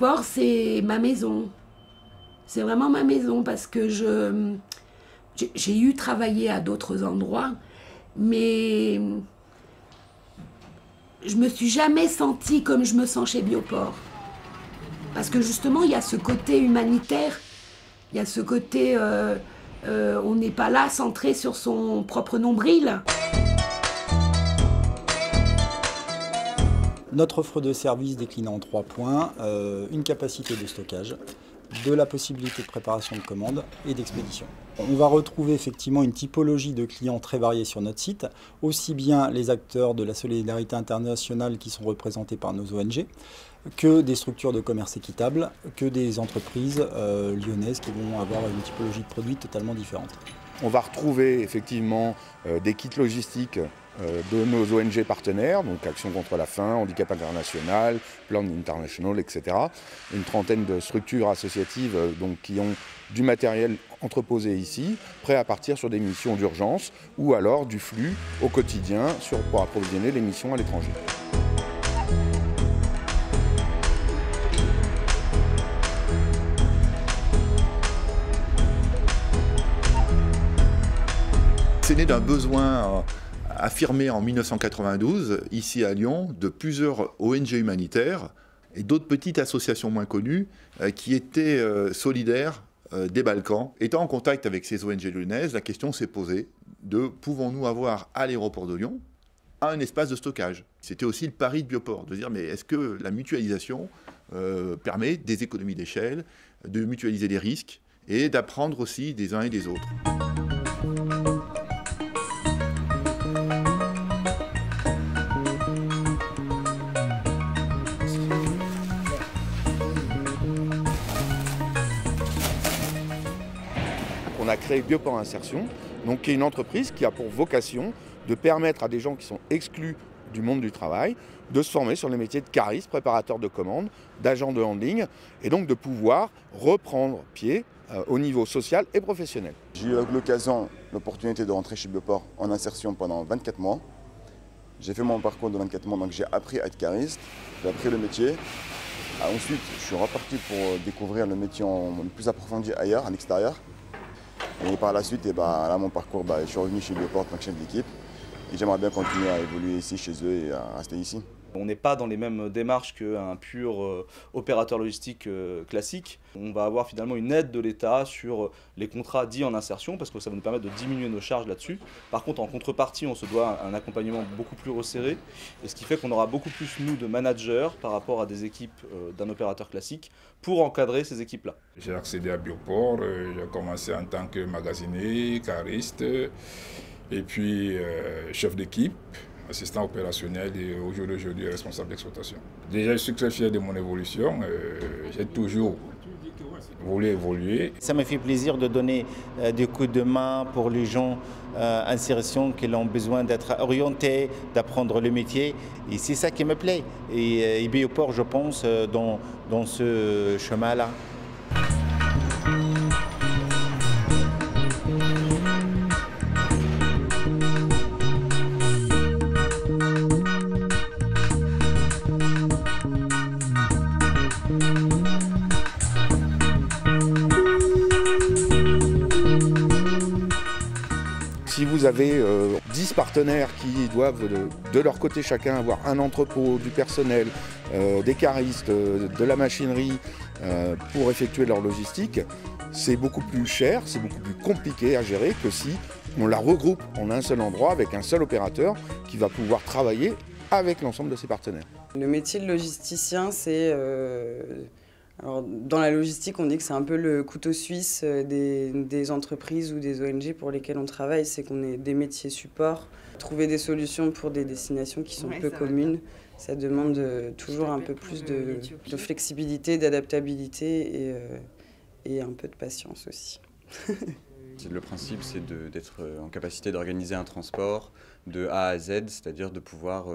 Bioport, c'est ma maison. C'est vraiment ma maison parce que j'ai eu travaillé à d'autres endroits, mais je me suis jamais sentie comme je me sens chez Bioport. Parce que justement, il y a ce côté humanitaire, il y a ce côté, on n'est pas là centré sur son propre nombril. Notre offre de service décline en 3 points, une capacité de stockage, de la possibilité de préparation de commandes et d'expédition. On va retrouver effectivement une typologie de clients très variée sur notre site, aussi bien les acteurs de la solidarité internationale qui sont représentés par nos ONG, que des structures de commerce équitable, que des entreprises lyonnaises qui vont avoir une typologie de produits totalement différente. On va retrouver effectivement des kits logistiques de nos ONG partenaires, donc Action contre la faim, Handicap International, Plan International, etc. Une trentaine de structures associatives donc, qui ont du matériel entreposé ici, prêt à partir sur des missions d'urgence ou alors du flux au quotidien pour approvisionner les missions à l'étranger. C'est né d'un besoin affirmé en 1992, ici à Lyon, de plusieurs ONG humanitaires et d'autres petites associations moins connues qui étaient solidaires des Balkans. Étant en contact avec ces ONG lyonnaises, la question s'est posée de pouvons-nous avoir à l'aéroport de Lyon un espace de stockage. C'était aussi le pari de Bioport, de dire mais est-ce que la mutualisation permet des économies d'échelle, de mutualiser les risques et d'apprendre aussi des uns et des autres. On a créé Bioport Insertion, donc, qui est une entreprise qui a pour vocation de permettre à des gens qui sont exclus du monde du travail de se former sur les métiers de cariste, préparateur de commandes, d'agent de handling, et donc de pouvoir reprendre pied au niveau social et professionnel. J'ai eu l'opportunité de rentrer chez Bioport en insertion pendant 24 mois. J'ai fait mon parcours de 24 mois, donc j'ai appris à être cariste, j'ai appris le métier. Ensuite, je suis reparti pour découvrir le métier en plus approfondi ailleurs, en extérieur. Et par la suite, là, mon parcours, je suis revenu chez Bioport en tant que chef d'équipe. Et j'aimerais bien continuer à évoluer ici, chez eux, et à rester ici. On n'est pas dans les mêmes démarches qu'un pur opérateur logistique classique. On va avoir finalement une aide de l'État sur les contrats dits en insertion, parce que ça va nous permettre de diminuer nos charges là-dessus. Par contre, en contrepartie, on se doit un accompagnement beaucoup plus resserré, et ce qui fait qu'on aura beaucoup plus, nous, de managers par rapport à des équipes d'un opérateur classique pour encadrer ces équipes-là. J'ai accédé à Bioport, j'ai commencé en tant que magasinier, cariste, et puis chef d'équipe, assistant opérationnel et aujourd'hui responsable d'exploitation. Déjà, je suis très fier de mon évolution. J'ai toujours voulu évoluer. Ça me fait plaisir de donner des coups de main pour les gens insertion qui ont besoin d'être orientés, d'apprendre le métier. Et c'est ça qui me plaît. Et Bioport, je pense, dans ce chemin-là. Si vous avez 10 partenaires qui doivent de leur côté chacun avoir un entrepôt, du personnel, des caristes, de la machinerie pour effectuer leur logistique, c'est beaucoup plus cher, c'est beaucoup plus compliqué à gérer que si on la regroupe en un seul endroit avec un seul opérateur qui va pouvoir travailler avec l'ensemble de ses partenaires. Le métier de logisticien, c'est... Alors, dans la logistique, on dit que c'est un peu le couteau suisse des entreprises ou des ONG pour lesquelles on travaille. C'est qu'on est des métiers support. Trouver des solutions pour des destinations qui sont peu communes, ça demande toujours un peu plus de flexibilité, d'adaptabilité et un peu de patience aussi. Le principe, c'est d'être en capacité d'organiser un transport de A à Z, c'est-à-dire de pouvoir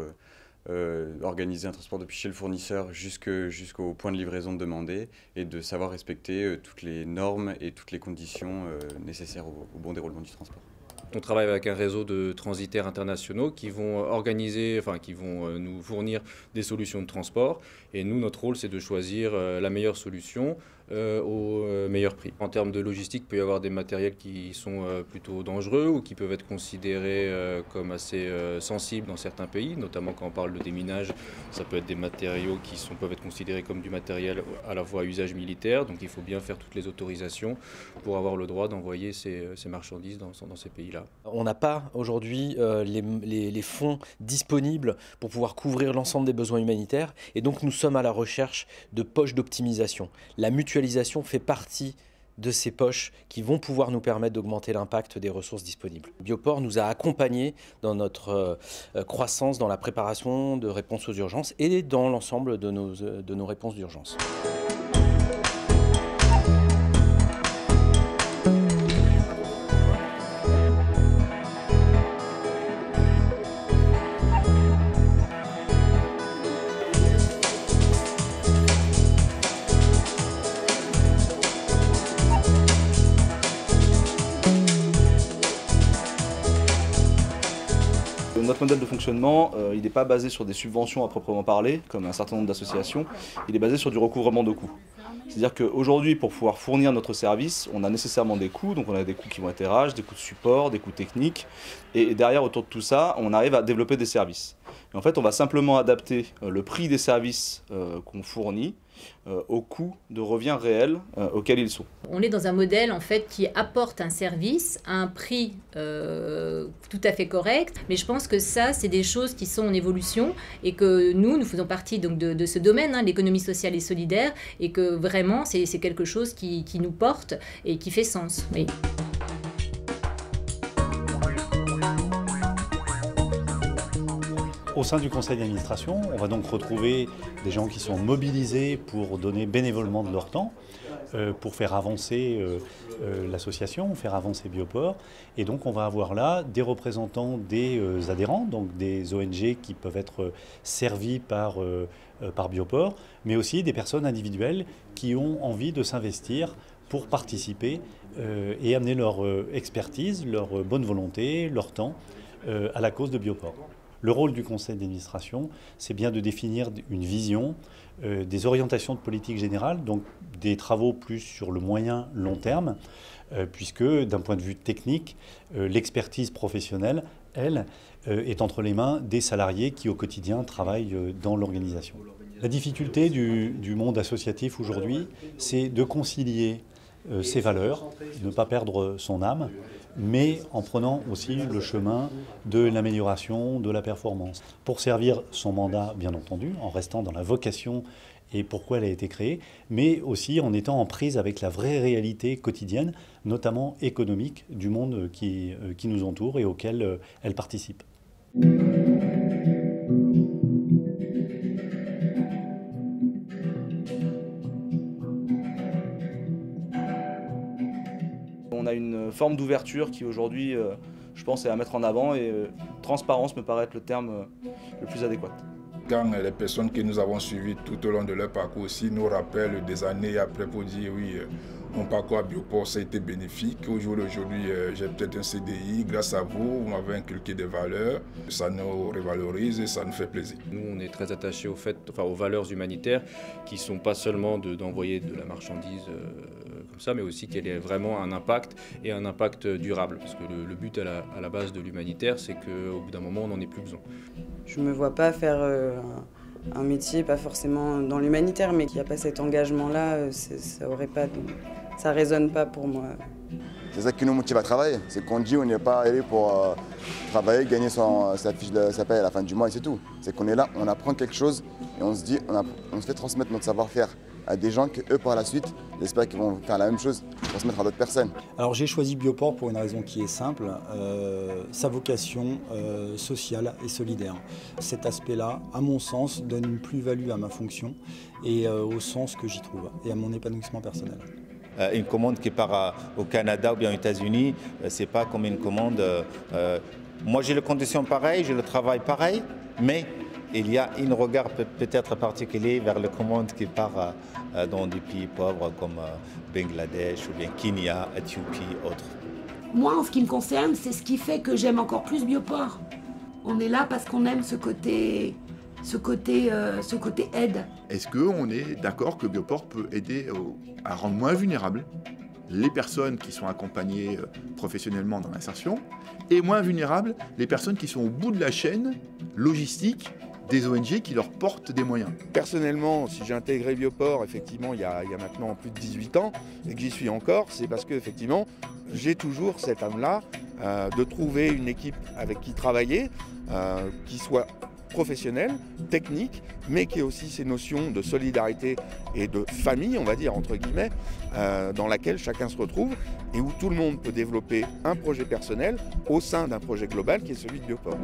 organiser un transport depuis chez le fournisseur jusqu'au point de livraison demandé et de savoir respecter toutes les normes et toutes les conditions nécessaires au bon déroulement du transport. On travaille avec un réseau de transitaires internationaux qui vont nous fournir des solutions de transport. Et nous, notre rôle, c'est de choisir la meilleure solution au meilleur prix. En termes de logistique, il peut y avoir des matériels qui sont plutôt dangereux ou qui peuvent être considérés comme assez sensibles dans certains pays, notamment quand on parle de déminage. Ça peut être des matériaux qui peuvent être considérés comme du matériel à la fois à usage militaire, donc il faut bien faire toutes les autorisations pour avoir le droit d'envoyer ces marchandises dans ces pays-là. On n'a pas aujourd'hui les fonds disponibles pour pouvoir couvrir l'ensemble des besoins humanitaires et donc nous sommes à la recherche de poches d'optimisation. La mutualisation fait partie de ces poches qui vont pouvoir nous permettre d'augmenter l'impact des ressources disponibles. Bioport nous a accompagnés dans notre croissance, dans la préparation de réponses aux urgences et dans l'ensemble de nos réponses d'urgence. Notre modèle de fonctionnement, il n'est pas basé sur des subventions à proprement parler, comme un certain nombre d'associations, il est basé sur du recouvrement de coûts. C'est-à-dire qu'aujourd'hui, pour pouvoir fournir notre service, on a nécessairement des coûts, donc on a des coûts qui vont être RH, des coûts de support, des coûts techniques, et derrière, autour de tout ça, on arrive à développer des services. Et en fait, on va simplement adapter le prix des services qu'on fournit au coût de revient réel auquel ils sont. On est dans un modèle en fait qui apporte un service à un prix tout à fait correct, mais je pense que ça c'est des choses qui sont en évolution et que nous faisons partie donc de ce domaine, l'économie sociale et solidaire, et que vraiment c'est quelque chose qui nous porte et qui fait sens. Oui. Au sein du conseil d'administration, on va donc retrouver des gens qui sont mobilisés pour donner bénévolement de leur temps, pour faire avancer l'association, faire avancer Bioport. Et donc on va avoir là des représentants des adhérents, donc des ONG qui peuvent être servis par Bioport, mais aussi des personnes individuelles qui ont envie de s'investir pour participer et amener leur expertise, leur bonne volonté, leur temps à la cause de Bioport. Le rôle du conseil d'administration, c'est bien de définir une vision, des orientations de politique générale, donc des travaux plus sur le moyen-long terme, puisque d'un point de vue technique, l'expertise professionnelle, elle, est entre les mains des salariés qui au quotidien travaillent dans l'organisation. La difficulté du monde associatif aujourd'hui, c'est de concilier ses valeurs, ne pas perdre son âme, mais en prenant aussi le chemin de l'amélioration de la performance. Pour servir son mandat, bien entendu, en restant dans la vocation et pourquoi elle a été créée, mais aussi en étant en prise avec la vraie réalité quotidienne, notamment économique, du monde qui nous entoure et auquel elle participe. On a une forme d'ouverture qui aujourd'hui, je pense, est à mettre en avant, et transparence me paraît être le terme le plus adéquat. Quand les personnes que nous avons suivies tout au long de leur parcours aussi nous rappellent des années après pour dire oui, mon parcours à Bioport, ça a été bénéfique. Aujourd'hui, j'ai peut-être un CDI, grâce à vous, vous m'avez inculqué des valeurs. Ça nous révalorise et ça nous fait plaisir. Nous, on est très attachés aux valeurs humanitaires qui ne sont pas seulement d'envoyer de la marchandise comme ça, mais aussi qu'elle ait vraiment un impact et un impact durable. Parce que le but à la base de l'humanitaire, c'est qu'au bout d'un moment, on n'en ait plus besoin. Je ne me vois pas faire un métier, pas forcément dans l'humanitaire, mais qu'il n'y a pas cet engagement-là, ça résonne pas pour moi. C'est ça qui nous motive à travailler, c'est qu'on dit on n'est pas allé pour travailler, gagner sa fiche de sa paie à la fin du mois et c'est tout. C'est qu'on est là, on apprend quelque chose et on se dit, on se fait transmettre notre savoir-faire à des gens qui, eux, par la suite, j'espère qu'ils vont faire la même chose, transmettre à d'autres personnes. Alors j'ai choisi Bioport pour une raison qui est simple, sa vocation sociale et solidaire. Cet aspect-là, à mon sens, donne une plus-value à ma fonction et au sens que j'y trouve et à mon épanouissement personnel. Une commande qui part au Canada ou bien aux États-Unis, c'est pas comme une commande. Moi j'ai les conditions pareilles, j'ai le travail pareil, mais il y a un regard peut-être particulier vers les commandes qui partent dans des pays pauvres comme Bangladesh ou bien Kenya, Éthiopie, autres. moi, en ce qui me concerne, c'est ce qui fait que j'aime encore plus Bioport. On est là parce qu'on aime ce côté aide. Est-ce qu'on est d'accord que Bioport peut aider à rendre moins vulnérables les personnes qui sont accompagnées professionnellement dans l'insertion et moins vulnérables les personnes qui sont au bout de la chaîne logistique des ONG qui leur portent des moyens? Personnellement, si j'ai intégré Bioport, effectivement, il y a maintenant plus de 18 ans, et que j'y suis encore, c'est parce que, effectivement, j'ai toujours cette âme-là de trouver une équipe avec qui travailler, qui soit professionnelle, technique, mais qui ait aussi ces notions de solidarité et de famille, on va dire, entre guillemets, dans laquelle chacun se retrouve et où tout le monde peut développer un projet personnel au sein d'un projet global qui est celui de Bioport.